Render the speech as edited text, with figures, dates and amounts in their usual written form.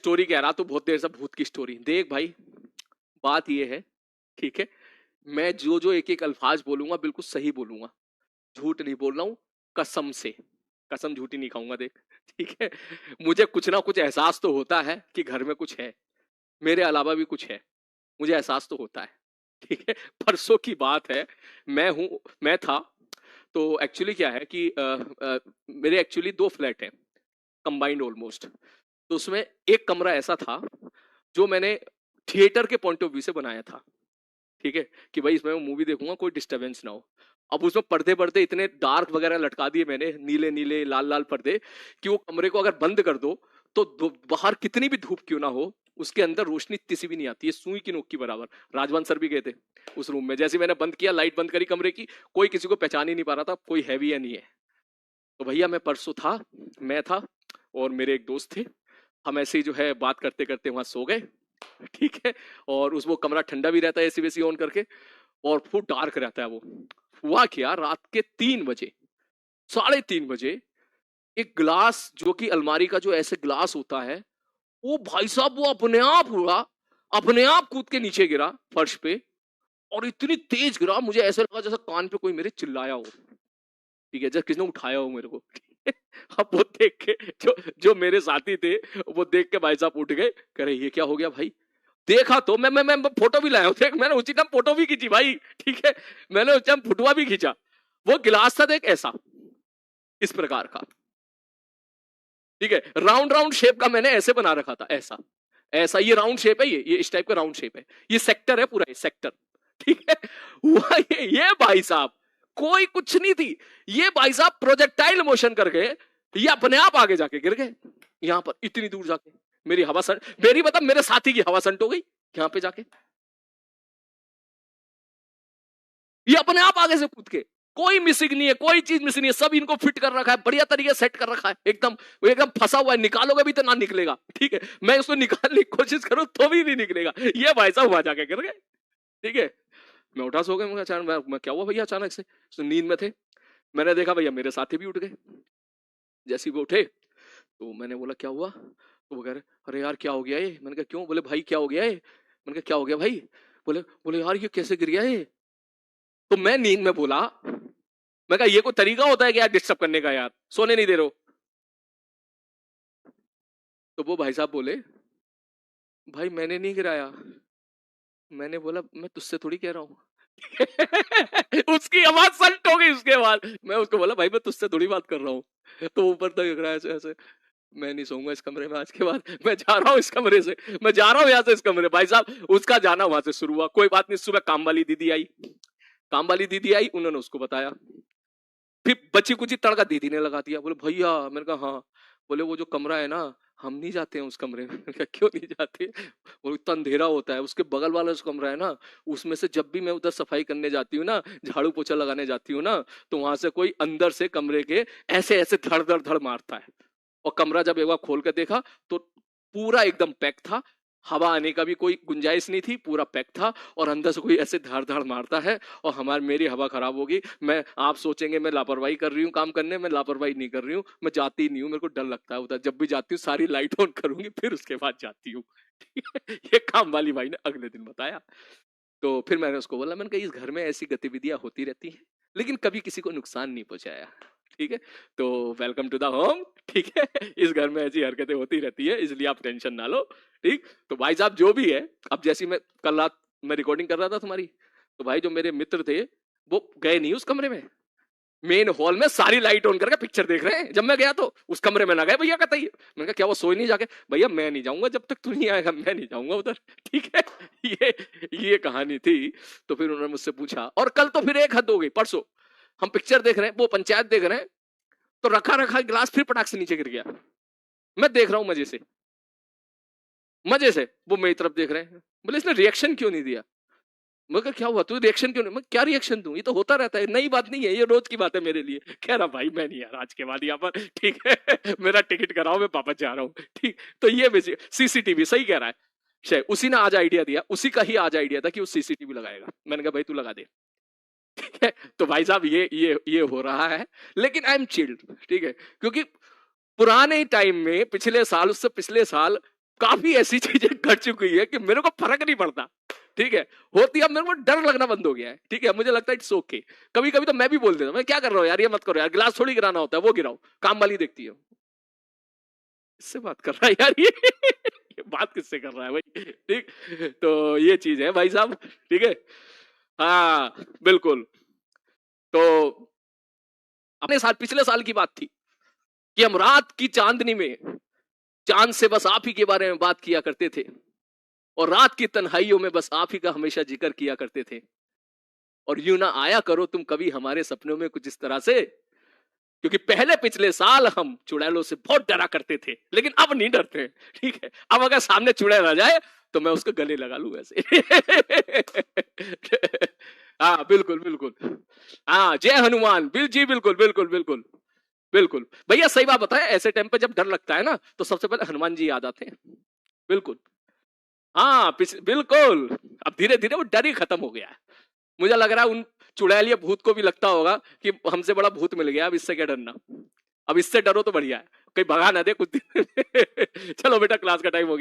Story कह रहा, तो बहुत देर से भूत की स्टोरी देख भाई। बात ये है, ठीक है, मैं जो जो एक एक अल्फाज बोलूंगा बिल्कुल सही बोलूंगा, झूठ नहीं बोल रहा हूं, कसम से। कसम झूठी नहीं खाऊंगा देख। ठीक है, मुझे कुछ ना कुछ एहसास तो होता है कि घर में कुछ है, मेरे अलावा भी कुछ है, मुझे एहसास तो होता है। ठीक है, परसों की बात है, मैं था, तो एक्चुअली क्या है कि मेरे एक्चुअली 2 फ्लैट हैं, कंबाइंड ऑलमोस्ट। तो उसमें एक कमरा ऐसा था जो मैंने थिएटर के पॉइंट ऑफ व्यू से बनाया था। ठीक है, कि भाई इसमें मैं मूवी देखूंगा, कोई डिस्टरबेंस ना हो। अब उसमें पर्दे पर्दे इतने डार्क वगैरह लटका दिए मैंने, नीले नीले लाल लाल पर्दे, कि वो कमरे को अगर बंद कर दो तो बाहर कितनी भी धूप क्यों ना हो, उसके अंदर रोशनी इतनी सी भी नहीं आती है, सुई की नोक की बराबर। राजवन सर भी गए थे उस रूम में, जैसे मैंने बंद किया, लाइट बंद करी कमरे की, कोई किसी को पहचान ही नहीं पा रहा था कोई है भी या नहीं है। तो भैया मैं परसों था, मैं था और मेरे एक दोस्त थे, हम ऐसे ही जो है बात करते करते वहां सो गए। ठीक है, और उस वो कमरा ठंडा भी रहता है एसी वेसी ऑन करके, और फुल डार्क रहता है वो। हुआ क्या, रात के 3 बजे, 3:30 बजे, एक ग्लास जो कि अलमारी का जो ऐसे ग्लास होता है, वो भाई साहब वो अपने आप हुआ, अपने आप कूद के नीचे गिरा फर्श पे, और इतनी तेज गिरा मुझे ऐसा लगा जैसे कान पे कोई मेरे चिल्लाया हो। ठीक है, जैसे किसी ने उठाया हो मेरे को। अब वो देख के जो मेरे साथी थे, वो देख के भाई साहब उठ गए, कह रहे ये क्या हो गया भाई। देखा तो मैं फोटो भी लाया हूं, देख मैंने उसी टाइम फोटो भी खींची भाई। ठीक है, मैंने उस टाइम फुटवा भी खींचा। वो गिलास था देख ऐसा, इस प्रकार का। ठीक है, राउंड राउंड शेप का मैंने ऐसे बना रखा था, ऐसा ऐसा, ये राउंड शेप है, ये इस टाइप का राउंड शेप है, ये सेक्टर है पूरा, ये सेक्टर। ठीक है, हुआ ये भाई साहब, कोई कुछ नहीं थी, ये भाई साहब प्रोजेक्टाइल मोशन कर गए, ये अपने आप आगे जाके गिर गए, यहां पर इतनी दूर जाके। मेरी हवा सन, मेरी मतलब मेरे साथी की हवा संट हो गई यहां पे जाके, ये अपने आप आगे से कूद के। कोई मिसिंग नहीं है, कोई चीज मिसिंग नहीं है, सब इनको फिट कर रखा है, बढ़िया तरीके सेट कर रखा है, एकदम एकदम फंसा हुआ है, निकालोगे भी तो ना निकलेगा। ठीक है, मैं उसको निकालने की कोशिश करूं तो भी नहीं निकलेगा, ये भाई साहब वहां जाके गिर गए। ठीक है, मैं उठा सो गया, अचानक मैं क्या हुआ भैया अचानक से, तो नींद में थे। मैंने देखा भैया मेरे साथी भी उठ गए। जैसे ही वो उठे तो मैंने बोला क्या हुआ, तो वो कह रहे अरे यार क्या हो गया ये। मैंने कहा क्यों, बोले भाई क्या हो गया ये। मैंने कहा क्या हो गया भाई, बोले बोले यार ये कैसे गिर गया ये। तो मैं नींद में बोला, मैं कहा ये कोई तरीका होता है कि यार डिस्टर्ब करने का, यार सोने नहीं दे रहे हो। तो वो भाई साहब बोले भाई मैंने नहीं गिराया। मैंने बोला मैं तुझसे थोड़ी कह रहा हूँ। उसकी आवाज सल्ट हो गई उसके बाद। मैं उसको बोला भाई मैं तुझसे थोड़ी बात कर रहा हूँ। तो ऊपर तक देख रहा है ऐसे ऐसे, मैं नहीं सोऊंगा इस कमरे में आज के बाद, मैं जा रहा हूँ इस कमरे से, मैं जा रहा हूँ यहाँ से इस कमरे। भाई साहब उसका जाना वहां से शुरू हुआ, कोई बात नहीं, सुबह काम वाली दीदी आई, काम वाली दीदी आई, उन्होंने उसको बताया, फिर बची कुची तड़का दीदी ने लगा दिया। बोले भैया, मैंने कहा हाँ। बोले वो जो कमरा है ना, हम नहीं जाते हैं उस कमरे में। मैंने कहा क्यों नहीं जाते। वो इतना अंधेरा होता है, उसके बगल वाला जो कमरा है ना, उसमें से जब भी मैं उधर सफाई करने जाती हूँ ना, झाड़ू पोछा लगाने जाती हूँ ना, तो वहां से कोई अंदर से कमरे के ऐसे ऐसे धड़ धड़ धड़ मारता है। और कमरा जब एक बार खोल कर देखा तो पूरा एकदम पैक था, हवा आने का भी कोई गुंजाइश नहीं थी, पूरा पैक था, और अंदर से कोई ऐसे धाड़ धाड़ मारता है, और हमारी मेरी हवा खराब होगी। मैं, आप सोचेंगे मैं लापरवाही कर रही हूँ काम करने में, लापरवाही नहीं कर रही हूँ, मैं जाती नहीं हूँ, मेरे को डर लगता है उधर, जब भी जाती हूँ सारी लाइट ऑन करूंगी फिर उसके बाद जाती हूँ। ये काम वाली भाई ने अगले दिन बताया। तो फिर मैंने उसको बोला, मैंने कहा इस घर में ऐसी गतिविधियां होती रहती हैं, लेकिन कभी किसी को नुकसान नहीं पहुंचाया। ठीक है, तो वेलकम टू द होम। ठीक है, इस घर में ऐसी हरकतें होती रहती है, इसलिए आप टेंशन ना लो। ठीक, तो भाई साहब जो भी है, अब जैसी मैं कल रात मैं रिकॉर्डिंग कर रहा था तुम्हारी, तो भाई जो मेरे मित्र थे वो गए नहीं उस कमरे में, मेन हॉल में सारी लाइट ऑन करके पिक्चर देख रहे हैं। जब मैं गया तो उस कमरे में ना गए भैया, कहता मैंने कहा क्या वो सोए नहीं जाके। भैया मैं नहीं जाऊंगा जब तक तू नहीं आएगा, मैं नहीं जाऊंगा उधर। ठीक है, ये कहानी थी। तो फिर उन्होंने मुझसे पूछा, और कल तो फिर एक हद हो गई, परसों हम पिक्चर देख रहे हैं, वो पंचायत देख रहे हैं, तो रखा रखा गिलास फिर पटाख से नीचे गिर गया। मैं देख रहा हूं मजे से, मजे से, वो मेरी तरफ देख रहे हैं। बोले इसने रिएक्शन क्यों नहीं दिया। मैं कहा क्या हुआ, तू रिएक्शन क्यों नहीं। मैं क्या रिएक्शन दूं, ये तो होता रहता है, नई बात नहीं है, ये रोज की बात है मेरे लिए। कह रहा भाई मैं नहीं यार आज के बाद यहाँ पर, ठीक है, मेरा टिकट कराओ, मैं वापस जा रहा हूँ। ठीक, तो ये सीसीटीवी, सही कह रहा है शायद, उसी ने आज आइडिया दिया, उसी का ही आज आइडिया था कि वो सीसीटीवी लगाएगा। मैंने कहा भाई तू लगा दे। ठीक है, तो भाई साहब ये हो रहा है, लेकिन आई एम चिल्ड। ठीक है, क्योंकि पुराने टाइम में पिछले साल, उससे पिछले साल काफी ऐसी चीजें घट चुकी है कि मेरे को फर्क नहीं पड़ता, ठीक है, होती है, अब मेरे को डर लगना बंद हो गया है, ठीक है, मुझे लगता है इट्स ओके। कभी कभी तो मैं भी बोल देता हूं, मैं क्या कर रहा हूँ यार, ये मत करो यार, गिलास थोड़ी गिराना होता है, वो गिराओ, काम वाली देखती है, इससे बात कर रहा है यार ये बात किससे कर रहा है भाई, ठीक। तो ये चीज है भाई साहब, ठीक है। हाँ बिल्कुल। तो अपने साल, पिछले साल की बात थी कि हम रात की चांदनी में चांद से बस आप ही के बारे में बात किया करते थे, और रात की तन्हाइयों में बस आप ही का हमेशा जिक्र किया करते थे, और यूं ना आया करो तुम कभी हमारे सपनों में कुछ इस तरह से, क्योंकि पहले पिछले साल हम चुड़ैलों से बहुत डरा करते थे, लेकिन अब नहीं डरते, ठीक है। अब अगर सामने चुड़ैल आ जाए तो मैं उसको गले लगा लूं ऐसे हाँ बिल्कुल बिल्कुल, हाँ जय हनुमान, जी बिल्कुल बिल्कुल बिल्कुल बिल्कुल भैया, सही बात बताया, ऐसे टाइम पे जब डर लगता है ना तो सबसे पहले हनुमान जी याद आते हैं, बिल्कुल। हाँ बिल्कुल, अब धीरे धीरे वो डर ही खत्म हो गया है। मुझे लग रहा है उन चुड़ैल या भूत को भी लगता होगा कि हमसे बड़ा भूत मिल गया, अब इससे क्या डरना, अब इससे डरो तो बढ़िया है, कहीं भगा ना दे कुछ दिन चलो बेटा, क्लास का टाइम हो गया।